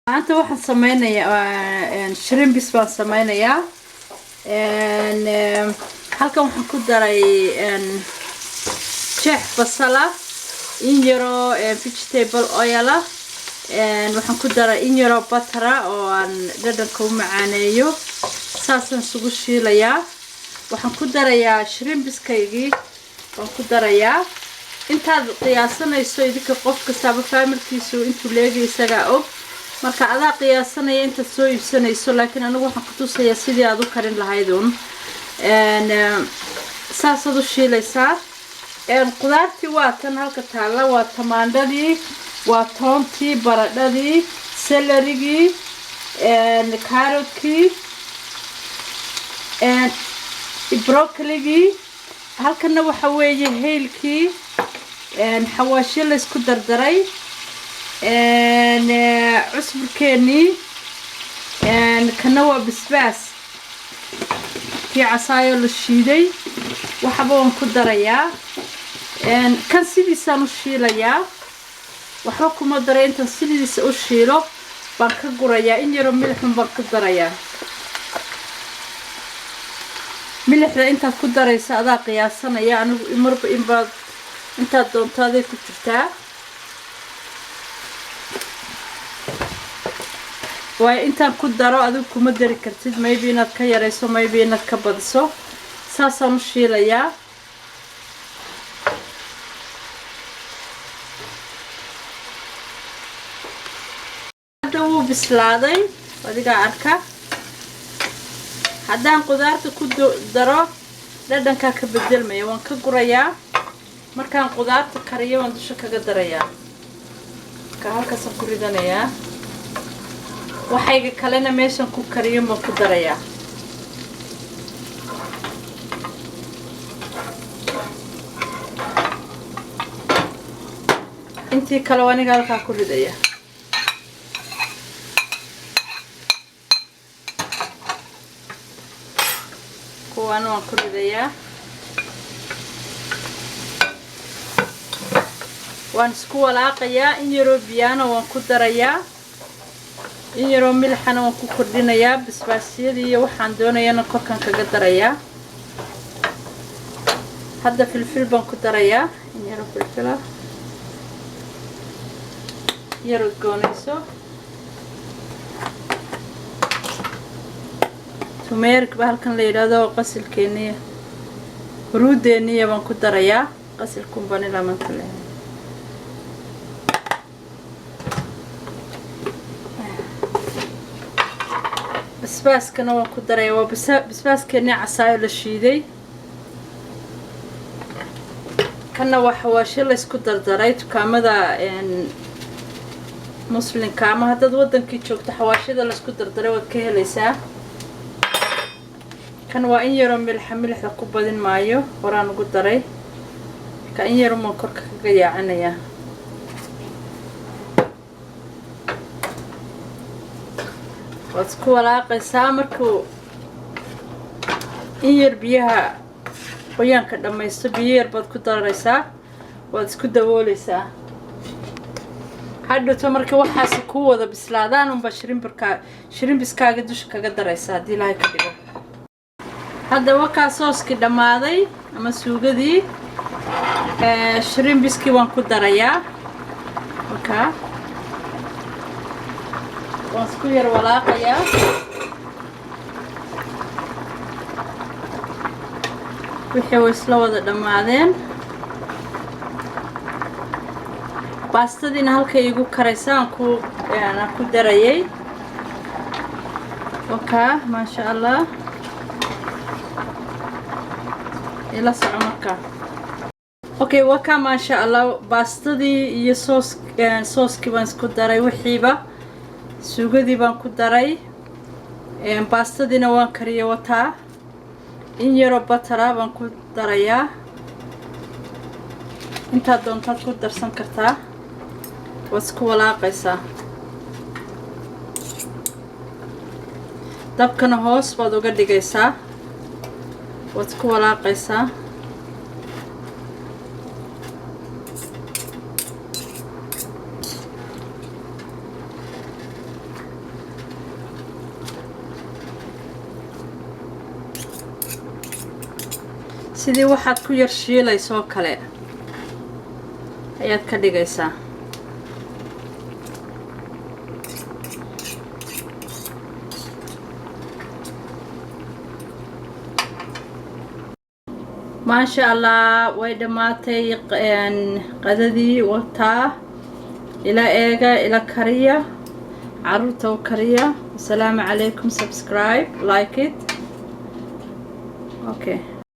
maanta waxaan sameynayaa shrimps baan sameynayaa halkan waxaan ku daray jeex basala in yaro vegetable oil waxaan ku daray in yaro butter oo aan dhadhanka u macaaneeyo saasan isugu shiilayaa waxaan ku darayaa shrimpskaygii waan ku darayaa intaad qiyaasanayso idinka qof kasta familkiisu intuu leeyahay isaga og marka adaa qiyaasanaya inta soo iibsanayso laakiin anigu waxaan ku tusayaa sidii aad u karin lahaydun saasad u shiilaysaa qudaartii waa tan halka taala waa tamaandhadii waa toontii baradhadii selerigii carrotkii broccoligii halkana waxa weeye heelkii xawaashyo la isku dardaray cusburkeennii kana waa basbaas kii casaayo la shiiday waxba waan ku darayaa kan sidiisaan u shiilayaa waxba kuma daray intaan sidiisa u shiilo baan ka gurayaa in yaro milixun baan ku darayaa milixda intaad ku daraysa adaa qiyaasanaya anigu marba inbaad intaad doontaaday ku jirtaa way intaan ku daro adigu kuma dari kartid maybe inaad ka yareyso maybe inaad ka badiso saasaan u shiilayaa hadda wuu bislaaday adiga arka haddaan qudaarta ku daro dhadhankaa ka bedelmaya waan ka gurayaa markaan qudaarta kariyo waan dusha kaga darayaa ka halkaasaan ku ridanayaa waxayga kalena meeshan ku kariyo ma ku darayaa intii kale aniga halkaa ku ridaya kuwan waan ku ridayaa waan isku walaaqayaa in yaro biyana waan ku darayaa in yaro milixana waan ku kordhinayaa basbaasyadii iyo waxaan doonayana korkan kaga darayaa hadda filfil baan ku darayaa in yaro filfila yaro goonayso tumeerik ba halkan la yiraahdo qasilkeeniya ruudeeniya baan ku darayaa qasilkun baan ila man kale basbaaskana waan ku darayaa waa basbaaskeena casaayo la shiiday kana waa xawaashyo la isku dardaray dukaamada muslimka ama haddaad wadankii joogto xawaashyada la isku dardaray waad ka helaysaa kan waa in yaro milixda ku badin maayo horaan ugu daray ka in yaro maan korka kaga yaacanayaa waad isku walaaqaysaa markuu in yar biyaha qoyaanka dhammaysto biyo yar baad ku daraysaa waad isku daboolaysaa hadhowto marka waxaasi ku wada bislaadaan unbaa shrimpiskaaga dusha kaga daraysaa haddii ilaahay ka dhigo hadda wakaa sooskii dhammaaday ama suugadii shrimpiskii waan ku darayaa wakaa waan isku yar walaaqayaa wixii way isla wada dhammaadeen baastadiina halkay igu karaysa aan ku darayay wakaa maasha allah ila soco markaa okay wakaa maasha allah baastadii iyo sooskii baan isku daray wixiiba suugadii baan ku daray baastadiina waan kariyay wataa in yaro butter baan ku darayaa intaad doontaad ku darsan kartaa waad isku walaaqaysaa dabkana hoos baad uga dhigaysaa waad isku walaaqaysaa sidii waxaad ku yar shiilayso kale ayaad ka dhigaysaa. ما شاء الله way dhamaatay qadadii wataa ila eega ila kariya caruurta u kariya. Assalaamu calaykum. Subscribe, like it. Okay.